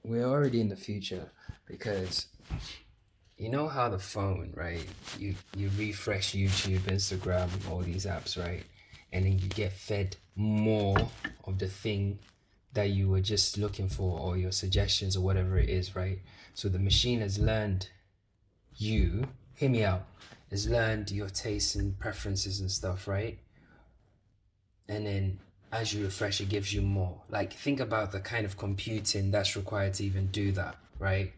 we're already in the future because you know how the phone, right? You refresh YouTube, Instagram, all these apps, right? And then you get fed more of the thing that you were just looking for or your suggestions or whatever it is, right? So the machine has learned you, hear me out, has learned your tastes and preferences and stuff, right? And then as you refresh, it gives you more. Like, think about the kind of computing that's required to even do that, right?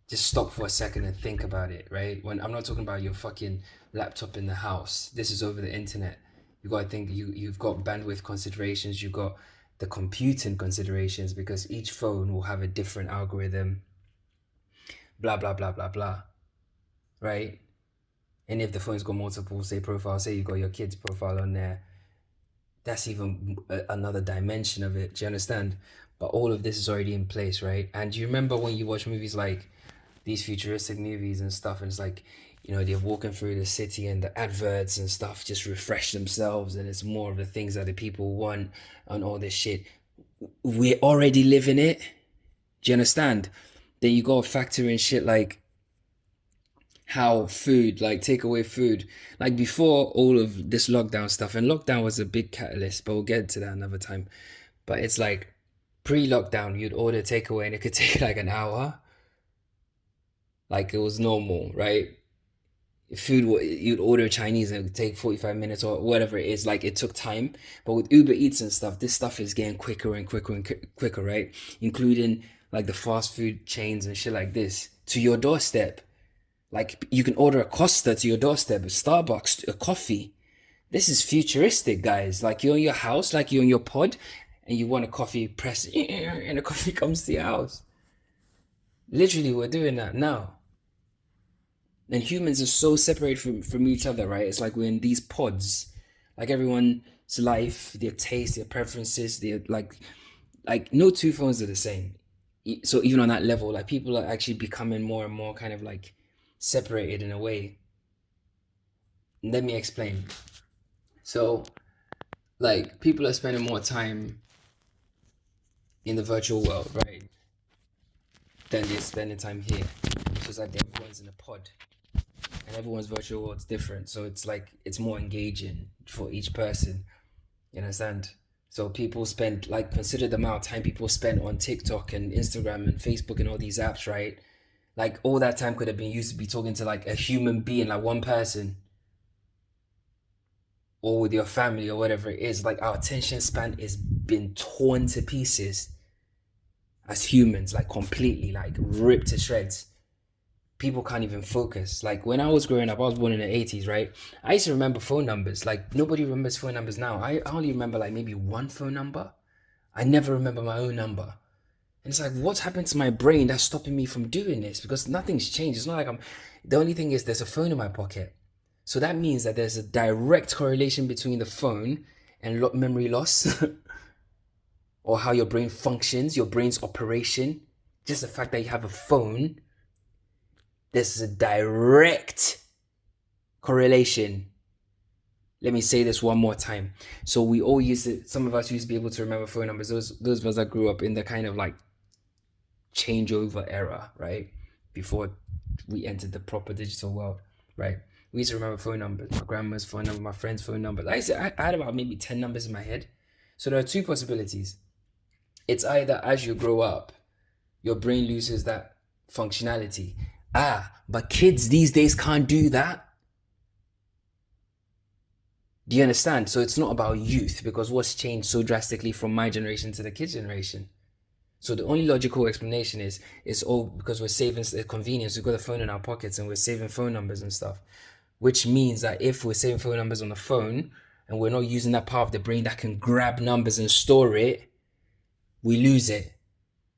Just stop for a second and think about it, right? When I'm not talking about your fucking laptop in the house, this is over the internet. You got to think you've got bandwidth considerations, you've got the computing considerations because each phone will have a different algorithm, blah blah blah blah blah, right? And if the phone's got multiple, say, profiles, say you got your kid's profile on there, that's even another dimension of it. Do you understand? But all of this is already in place, right? And do you remember when you watch movies like these futuristic movies and stuff, and it's like, they're walking through the city and the adverts and stuff just refresh themselves, and it's more of the things that the people want and all this shit. We're already living it. Do you understand? Then you gotta factor in shit like how food, like takeaway food, like before all of this lockdown stuff, and lockdown was a big catalyst, but we'll get to that another time. But it's like pre-lockdown, you'd order takeaway and it could take like an hour, like it was normal, right? Food, you'd order Chinese and it would take 45 minutes or whatever it is, like it took time. But with Uber Eats and stuff, this stuff is getting quicker and quicker and quicker, right? Including like the fast food chains and shit like this to your doorstep. Like you can order a Costa to your doorstep, a Starbucks, a coffee. This is futuristic, guys. Like you're in your house, like you're in your pod, and you want a coffee, press and the coffee comes to your house. Literally, we're doing that now. And humans are so separated from each other, right? It's like we're in these pods. Like everyone's life, their taste, their preferences, their like no two phones are the same. So even on that level, like people are actually becoming more and more kind of like separated in a way. Let me explain. So, like, people are spending more time in the virtual world, right, than they're spending time here. So it's like everyone's in a pod, and everyone's virtual world's different. So it's like it's more engaging for each person. You understand? So people spend like consider the amount of time people spend on TikTok and Instagram and Facebook and all these apps, right? Like all that time could have been used to be talking to like a human being, like one person, or with your family or whatever it is. Like our attention span is been torn to pieces as humans, like completely, like ripped to shreds. People can't even focus. Like when I was growing up, I was born in the 80s, right? I used to remember phone numbers. Like nobody remembers phone numbers now. I only remember like maybe one phone number. I never remember my own number. And it's like, what's happened to my brain that's stopping me from doing this? Because nothing's changed. It's not like the only thing is there's a phone in my pocket. So that means that there's a direct correlation between the phone and memory loss or how your brain functions, your brain's operation. Just the fact that you have a phone, there's a direct correlation. Let me say this one more time. So we all used to, some of us used to be able to remember phone numbers. Those of us that grew up in the kind of like changeover era, right? Before we entered the proper digital world, right? We used to remember phone numbers, my grandma's phone number, my friend's phone number. I had about maybe 10 numbers in my head. So there are two possibilities. It's either as you grow up, your brain loses that functionality. But kids these days can't do that. Do you understand? So it's not about youth, because what's changed so drastically from my generation to the kids' generation. So the only logical explanation is it's all because we're saving the convenience. We've got the phone in our pockets and we're saving phone numbers and stuff. Which means that if we're saving phone numbers on the phone and we're not using that part of the brain that can grab numbers and store it, we lose it.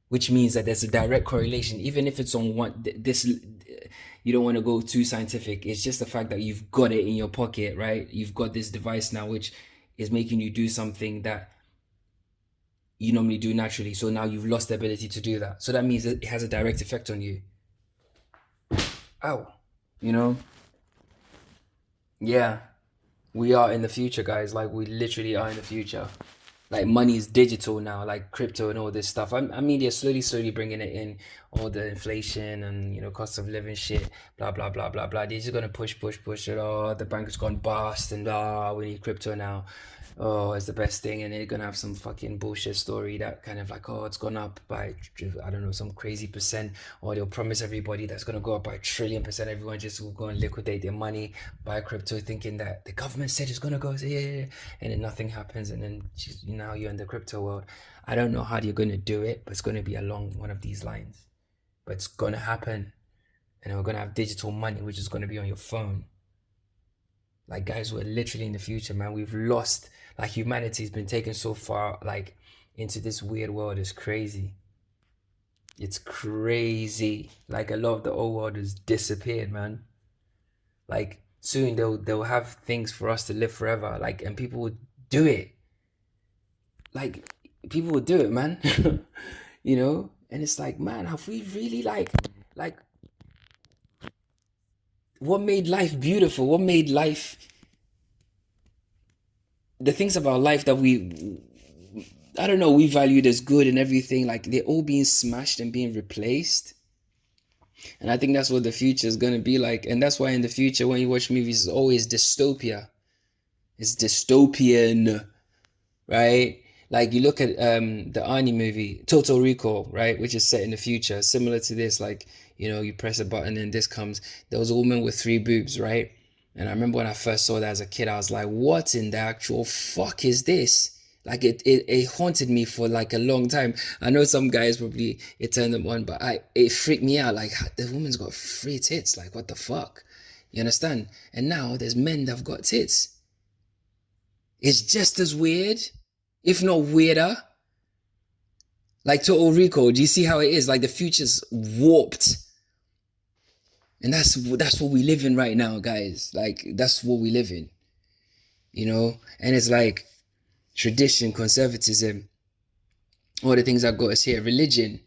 Which means that there's a direct correlation, even if it's on one, this, you don't want to go too scientific. It's just the fact that you've got it in your pocket, right? You've got this device now, which is making you do something that you normally do naturally. So now you've lost the ability to do that. So that means it has a direct effect on you. Ow. You know? Yeah. We are in the future, guys. Like we literally are in the future. like money is digital now, like crypto and all this stuff. I mean, they're slowly bringing it in, all the inflation and cost of living shit, blah blah blah blah blah. They're just gonna push it. Oh, the bank has gone bust, and we need crypto now. Oh, it's the best thing, and they're gonna have some fucking bullshit story that kind of like, oh, it's gone up by, I don't know, some crazy percent, or they'll promise everybody that's gonna go up by 1,000,000,000%. Everyone just will go and liquidate their money, buy crypto, thinking that the government said it's gonna go, yeah, and then nothing happens, and then now you're in the crypto world. I don't know how you're gonna do it, but it's gonna be along one of these lines. But it's gonna happen, and we're gonna have digital money, which is gonna be on your phone. Like, guys, we're literally in the future, man. We've lost, like, humanity's been taken so far, like, into this weird world. It's crazy. It's crazy. Like, a lot of the old world has disappeared, man. Like, soon they'll have things for us to live forever. Like, and people would do it. Like, people would do it, man. And it's like, man, have we really like what made life beautiful? What made life, the things about life that I don't know, we valued as good and everything, like they're all being smashed and being replaced. And I think that's what the future is going to be like. And that's why in the future, when you watch movies, it's always dystopia. It's dystopian, right? Like, you look at the Arnie movie, Total Recall, right? Which is set in the future, similar to this. Like, you press a button and this comes. There was a woman with 3 boobs, right? And I remember when I first saw that as a kid, I was like, what in the actual fuck is this? Like, it haunted me for like a long time. I know some guys probably it turned them on, but it freaked me out. Like, the woman's got 3 tits. Like, what the fuck? You understand? And now there's men that have got tits. It's just as weird, if not weirder. Like Total Recall, do you see how it is? Like, the future's warped. And that's what we live in right now, guys. Like, that's what we live in. And it's like tradition, conservatism, all the things that got us here, religion,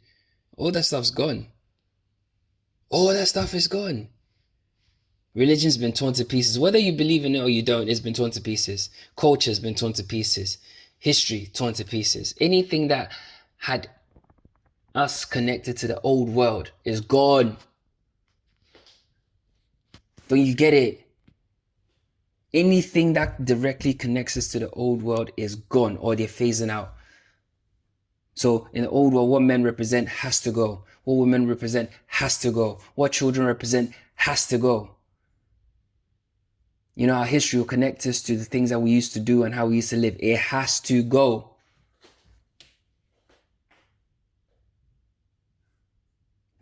all that stuff's gone. All that stuff is gone. Religion's been torn to pieces. Whether you believe in it or you don't, it's been torn to pieces. Culture's been torn to pieces. History torn to pieces. Anything that had us connected to the old world is gone. Don't you get it? Anything that directly connects us to the old world is gone, or they're phasing out. So in the old world, what men represent has to go. What women represent has to go. What children represent has to go. Our history will connect us to the things that we used to do and how we used to live. It has to go.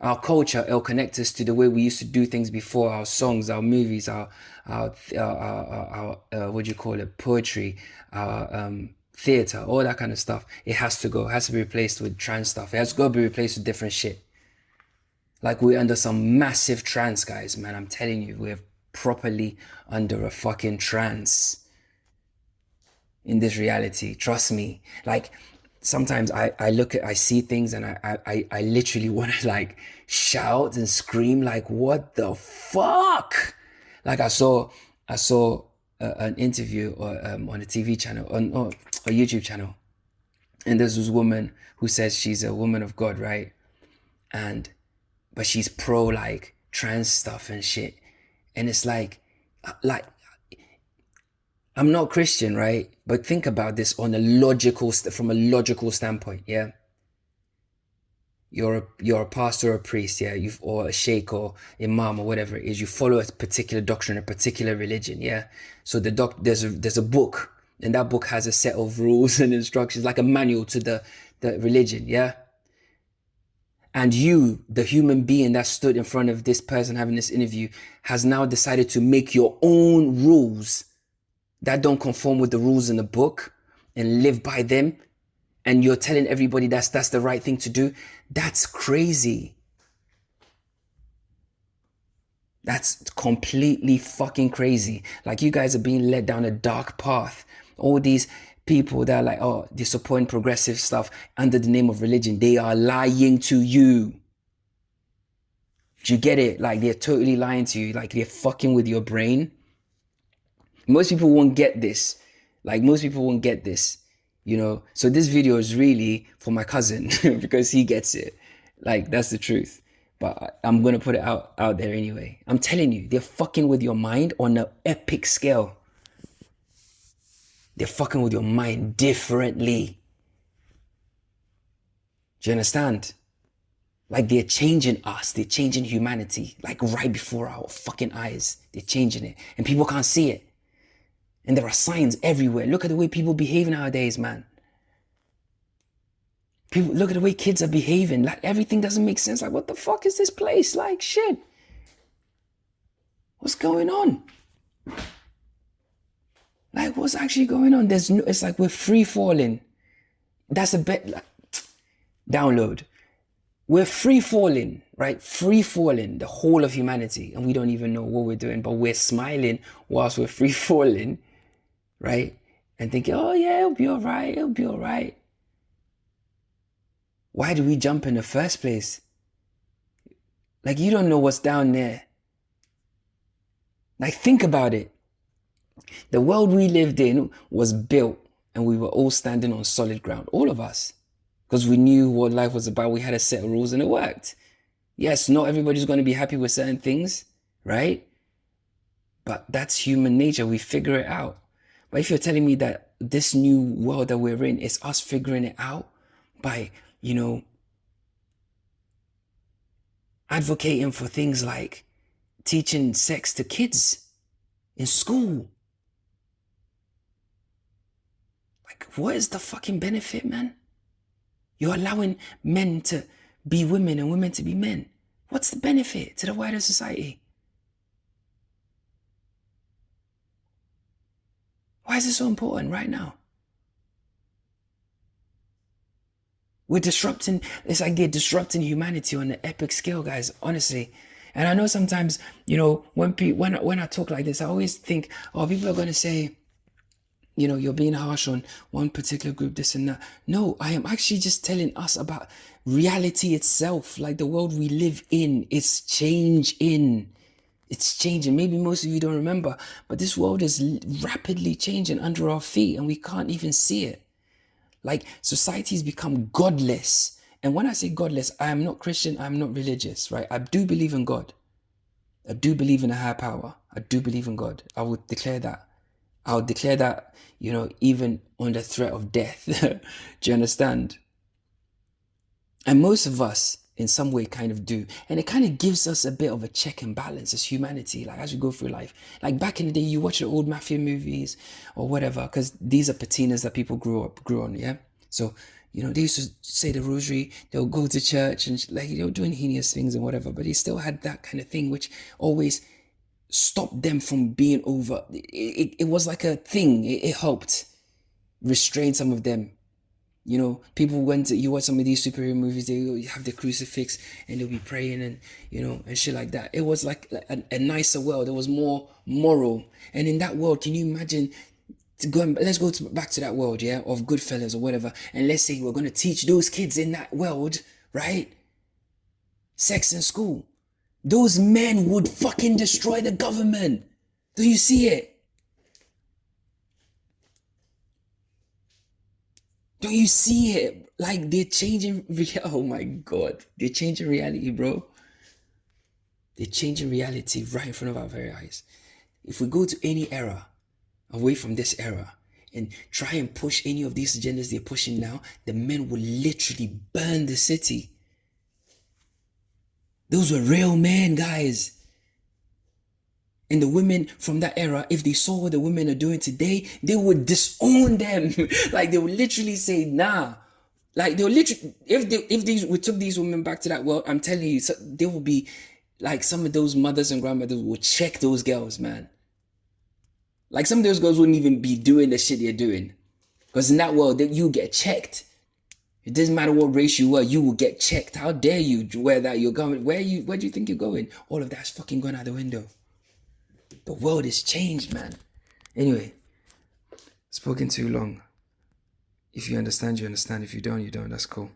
Our culture, it'll connect us to the way we used to do things before. Our songs, our movies, our what do you call it? Poetry, our theater, all that kind of stuff. It has to go. It has to be replaced with trans stuff. It has to go be replaced with different shit. Like, we're under some massive trance, guys, man. I'm telling you, we're properly under a fucking trance in this reality. Trust me. Like, sometimes I see things and I literally want to like shout and scream, like, what the fuck? Like, I saw an interview on a TV channel, on a YouTube channel, and there's this woman who says she's a woman of God, right? But she's pro like trans stuff and shit, and it's like I'm not Christian, right? But think about this from a logical standpoint, yeah? You're a pastor or a priest, yeah? Or a sheikh or imam or whatever it is. You follow a particular doctrine, a particular religion, yeah? So there's a book, and that book has a set of rules and instructions, like a manual to the religion, yeah? And you, the human being that stood in front of this person having this interview, has now decided to make your own rules that don't conform with the rules in the book and live by them, and you're telling everybody that's the right thing to do. That's crazy. That's completely fucking crazy. Like, you guys are being led down a dark path. All these people that are like, oh, they're supporting progressive stuff under the name of religion. They are lying to you. Do you get it? Like, they're totally lying to you. Like, they're fucking with your brain. Most people won't get this. Like, most people won't get this. you know. So this video is really for my cousin because he gets it. Like, that's the truth. But I'm gonna put it out there anyway. I'm telling you, they're fucking with your mind on an epic scale. They're fucking with your mind differently. Do you understand? Like, they're changing us. They're changing humanity. Like, right before our fucking eyes. They're changing it. And people can't see it. And there are signs everywhere. Look at the way people behave nowadays, man. People, look at the way kids are behaving. Like, everything doesn't make sense. Like, what the fuck is this place? Like, shit. What's going on? Like, what's actually going on? There's no, it's like we're free falling. That's a bit, like, download. We're free falling, right? Free falling, the whole of humanity. And we don't even know what we're doing, but we're smiling whilst we're free falling, right? And thinking, oh yeah, it'll be all right. It'll be all right. Why do we jump in the first place? Like, you don't know what's down there. Like, think about it. The world we lived in was built and we were all standing on solid ground. All of us. Because we knew what life was about. We had a set of rules and it worked. Yes, not everybody's going to be happy with certain things, right? But that's human nature. We figure it out. But if you're telling me that this new world that we're in is us figuring it out by, you know, advocating for things like teaching sex to kids in school. Like, what is the fucking benefit, man? You're allowing men to be women and women to be men. What's the benefit to the wider society? Why is it so important right now? We're disrupting, it's like they're disrupting humanity on an epic scale, guys, honestly. And I know sometimes, you know, when I talk like this, I always think, oh, people are going to say, you know, you're being harsh on one particular group, this and that. No, I am actually just telling us about reality itself. Like, the world we live in, it's changing. It's changing. Maybe most of you don't remember, but this world is rapidly changing under our feet and we can't even see it. Like, society's become godless. And when I say godless, I am not Christian, I'm not religious, right? I do believe in God. I do believe in a higher power. I do believe in God. I would declare that. I would declare that, you know, even under threat of death. Do you understand? And most of us, in some way, kind of do. And it kind of gives us a bit of a check and balance as humanity, like, as we go through life. Like, back in the day, you watch the old mafia movies or whatever, because these are patinas that people grew on, yeah? So, you know, they used to say the rosary, they'll go to church and, like, they were doing heinous things and whatever, but they still had that kind of thing, which always stopped them from being over. It was like a thing. It helped restrain some of them. You know, people you watch some of these superhero movies, they have the crucifix and they'll be praying and, you know, and shit like that. It was like a nicer world. It was more moral. And in that world, can you imagine let's go back to that world, yeah, of Goodfellas or whatever. And let's say we're going to teach those kids in that world, right? Sex in school. Those men would fucking destroy the government. Do you see it? Don't you see it? Like, they're changing, oh my God. They're changing reality, bro. They're changing reality right in front of our very eyes. If we go to any era, away from this era, and try and push any of these agendas they're pushing now, the men will literally burn the city. Those were real men, guys. And the women from that era, if they saw what the women are doing today, they would disown them. Like, they would literally say, nah. Like, they would literally, if we took these women back to that world, I'm telling you, there will be, like, some of those mothers and grandmothers will check those girls, man. Like, some of those girls wouldn't even be doing the shit they're doing. Because in that world, you get checked. It doesn't matter what race you were, you will get checked. How dare you wear that? You're going, where do you think you're going? All of that's fucking gone out the window. The world has changed, man. Anyway, spoken too long. If you understand, you understand. If you don't, you don't. That's cool.